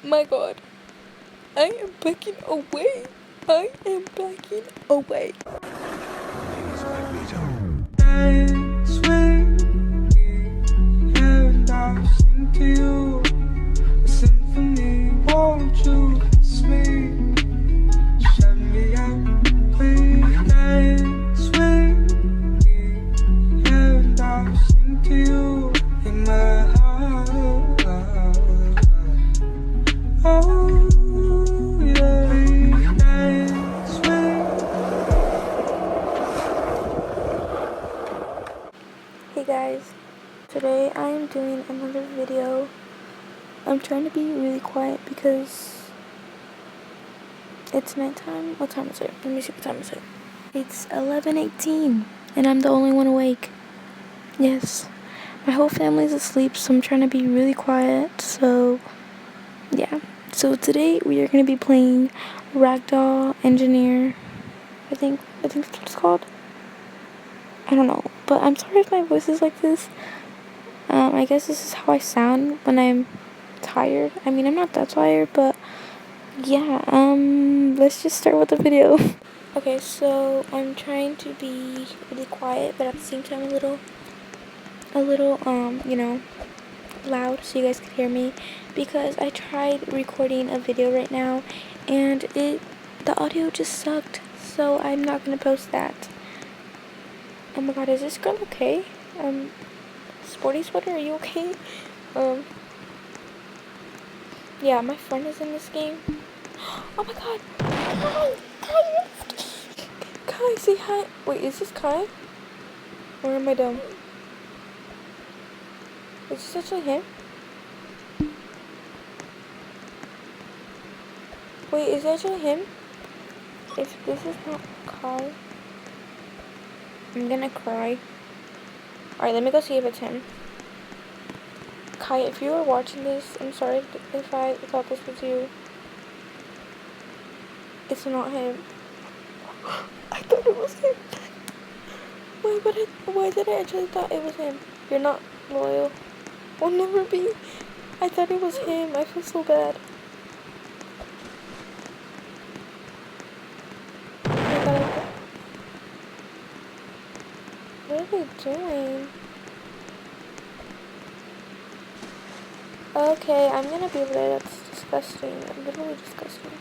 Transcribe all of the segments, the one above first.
My god. I am backing away. I am backing away. That's when and I sing to you a symphony. Won't you kiss me? Shut me up, please. That's when and I sing to you in my heart. Oh yeah, that's when. Hey guys, today I am doing another video. I'm trying to be really quiet because it's nighttime. What time is it? Let me see what time is it. It's 11:18 and I'm the only one awake. Yes, my whole family's asleep, so I'm trying to be really quiet. So yeah, so today we are going to be playing Ragdoll Engineer. I think that's what it's called. I don't know, but I'm sorry if my voice is like this. I guess this is how I sound when I'm tired. I mean, I'm not that tired, but yeah, let's just start with the video. Okay, so I'm trying to be really quiet, but at the same time a little, loud so you guys can hear me, because I tried recording a video right now and the audio just sucked, so I'm not gonna post that. Oh my god, is this girl okay? Sporty Sweater, are you okay? Yeah, my friend is in this game. Oh my god! Kai, say hi. Wait, is this Kai? Or am I dumb? Is this actually him? Wait, is that actually him? If this is not Kai, I'm gonna cry. Alright, let me go see if it's him. Kai, if you are watching this, I'm sorry if I thought this was you. It's not him. I thought it was him. Why did I actually thought it was him? You're not loyal. We'll never be. I thought it was him. I feel so bad. Oh my god, what are they doing? Okay, I'm gonna be there. That's disgusting. Literally disgusting.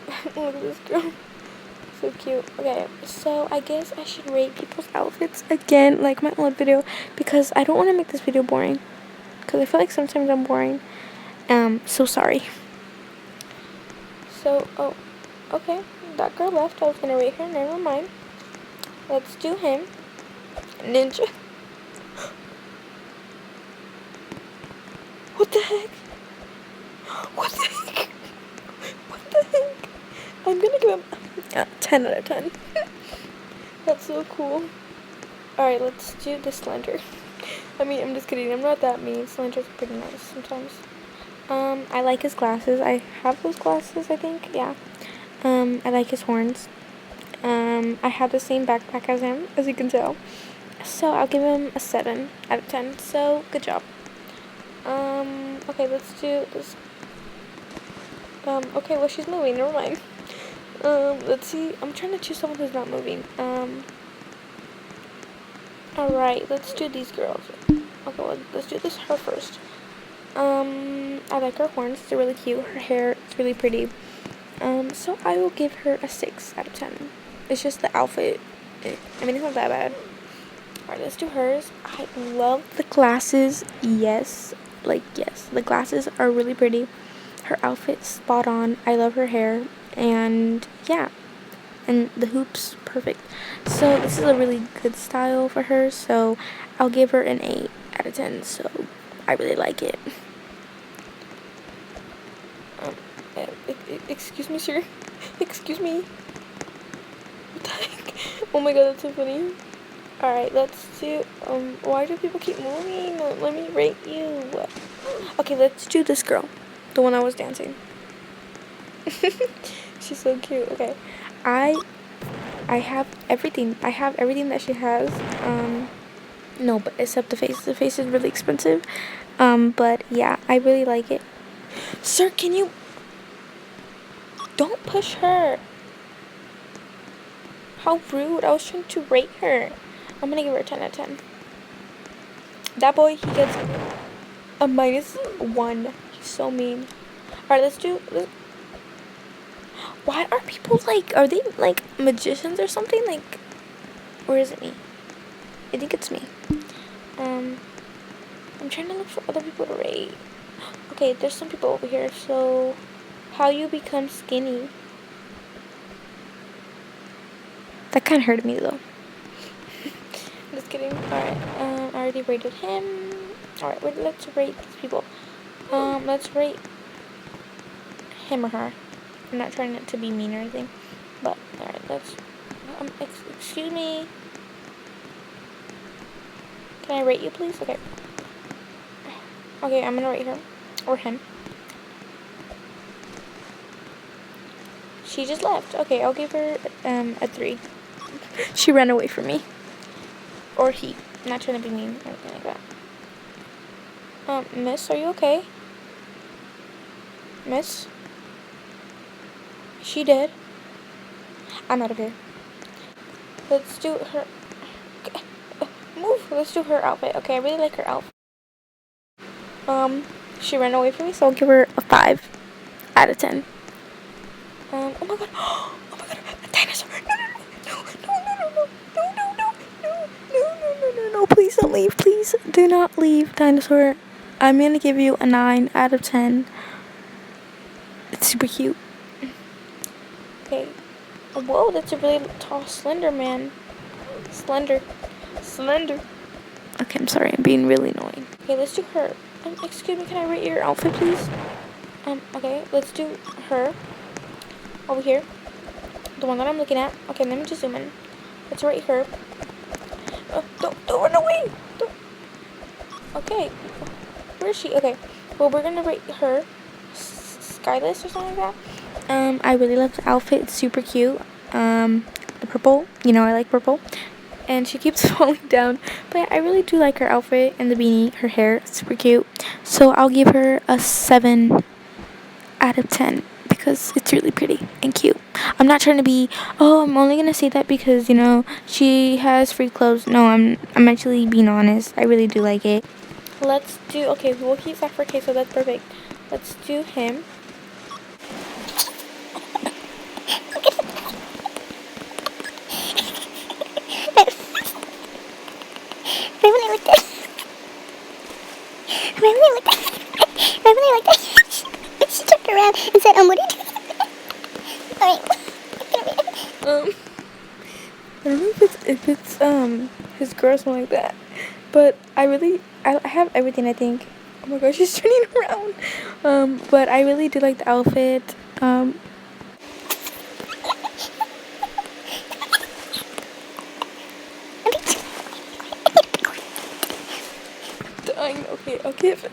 Look at this girl. So cute. Okay, so I guess I should rate people's outfits again, like my old video, because I don't want to make this video boring. Because I feel like sometimes I'm boring. So sorry. So, oh, okay. That girl left. I was gonna rate her. Never mind. Let's do him. Ninja. What the heck? What the heck? What the heck? I'm gonna give him 10 out of 10. That's so cool. Alright, let's do the Slender. I mean, I'm just kidding. I'm not that mean. Slender's pretty nice sometimes. I like his glasses. I have those glasses, I think. Yeah. I like his horns. I have the same backpack as him, as you can tell. So I'll give him a 7 out of 10. So, good job. Okay, let's do this. Okay, well, she's moving. Never mind. Let's see. I'm trying to choose someone who's not moving. Alright, let's do these girls. Okay, well, let's do her first. I like her horns. They're really cute. Her hair is really pretty. So I will give her a 6 out of 10. It's just the outfit. I mean, it's not that bad. Alright, let's do hers. I love the glasses. Yes. Yes. The glasses are really pretty. Her outfit's spot on. I love her hair. And, yeah. And the hoops, perfect. So, this is a really good style for her. So, I'll give her an 8 out of 10. So, I really like it. Excuse me, sir. Excuse me. What the heck? Oh my god, that's so funny. Alright, let's do, why do people keep moving? Let me rate you. Okay, let's do this girl. The one I was dancing. She's so cute. Okay. I have everything. I have everything that she has. No, but except the face. The face is really expensive. But yeah, I really like it. Sir, can you... Don't push her. How rude. I was trying to rate her. I'm gonna give her a 10 out of 10. That boy, he gets a -1. He's so mean. Alright, let's do... Why are people like... Are they like magicians or something? Like... Or is it me? I think it's me. I'm trying to look for other people to rate. Okay, there's some people over here. So, how you become skinny. That kind of hurt me though. Just kidding. Alright, I already rated him. Alright, let's rate these people. Let's rate him or her. I'm not trying to be mean or anything. But, alright, let's... excuse me. Can I rate you, please? Okay. Okay, I'm gonna rate her. Or him. She just left. Okay, I'll give her a 3. She ran away from me. Or he. I'm not trying to be mean or anything like that. Miss, are you okay? Miss? She did. I'm out of here. Let's do her... Okay. Move. Let's do her outfit. Okay, I really like her outfit. She ran away from me, so I'll give her a 5 out of 10. Oh my god. Oh my god. A dinosaur. No. Please don't leave. Please do not leave, dinosaur. I'm gonna give you a 9 out of 10. It's super cute. Okay. Whoa, that's a really tall, slender man. Slender. Okay, I'm sorry. I'm being really annoying. Okay, let's do her. Excuse me, can I rate your outfit, please? Okay, let's do her. Over here. The one that I'm looking at. Okay, let me just zoom in. Let's rate her. Don't run away! Don't. Okay. Where is she? Okay. Well, we're gonna rate her. Skyless or something like that. I really love the outfit. It's super cute. The purple. You know, I like purple. And she keeps falling down. But I really do like her outfit and the beanie, her hair, super cute. So I'll give her a 7 out of 10 because it's really pretty and cute. I'm not trying to be, oh, I'm only gonna say that because, you know, she has free clothes. No, I'm actually being honest. I really do like it. Let's do, okay, we'll keep that for K, so that's perfect. Let's do him. I really like that. She turned around and said, what are you doing? Alright. I don't know if it's his girl or something like that. But I have everything, I think. Oh my gosh, she's turning around. But I really do like the outfit. Dying. Okay, I'll give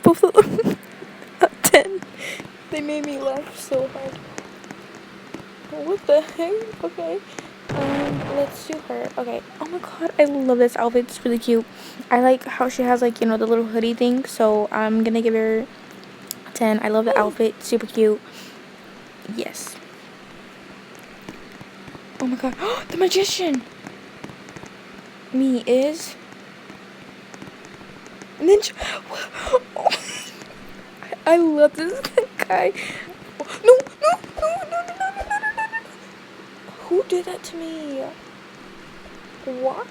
both of them a 10. They made me laugh so hard. What the heck? Okay. Let's do her. Okay. Oh my god, I love this outfit. It's really cute. I like how she has, like, you know, the little hoodie thing. So I'm gonna give her a 10. I love the outfit. Super cute. Yes. Oh my god. The magician. Me is Ninja. Oh, I love this guy. No. Who did that to me? Why?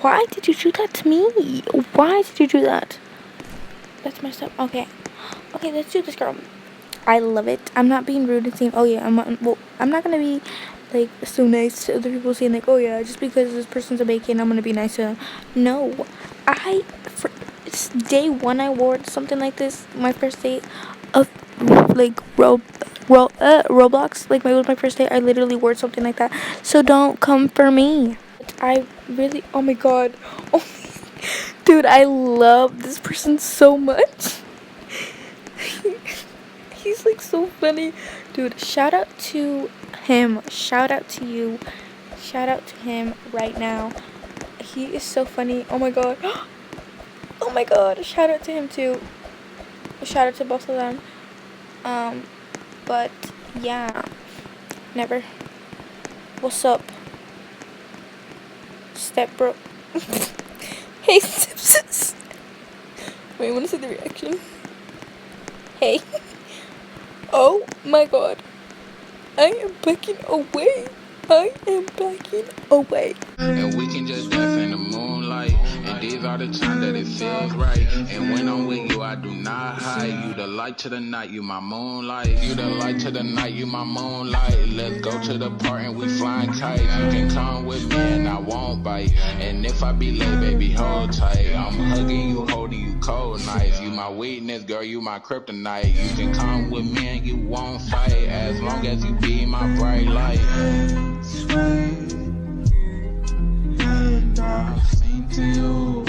Why did you do that to me? Why did you do that? That's messed up. Okay, let's do this, girl. I love it. I'm not being rude and saying, oh yeah, I'm not gonna be like so nice to other people saying like, oh yeah, just because this person's a bacon, I'm gonna be nice to them. No, it's day 1 I wore something like this. My first day of like Roblox. Like, it was my first day. I literally wore something like that. So don't come for me. I really, oh my god. Oh, dude, I love this person so much. He's like so funny. Dude, shout out to him. Shout out to you. Shout out to him right now. He is so funny. Oh my god. Oh my god. Shout out to him too. Shout out to both of them. But yeah, never. What's up, step bro? Hey, Simpsons. Wait, I want to see the reaction. Hey. Oh my god. I am backing away. I am backing away. And we can just dance in the moonlight. And these are the times that it feels right. And when I'm with you, I do not hide. You the light to the night, you my moonlight. You the light to the night, you my moonlight. Let's go to the park and we flying kites. You can come with me and I won't bite. And if I be late, baby, hold tight. I'm hugging you, holding you cold nights. You my weakness, girl, you my kryptonite. You can come with me and you won't fight. As long as you be my bright light. And I sing to you,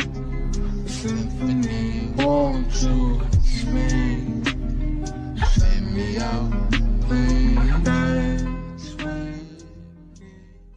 symphony, won't you me, send me out.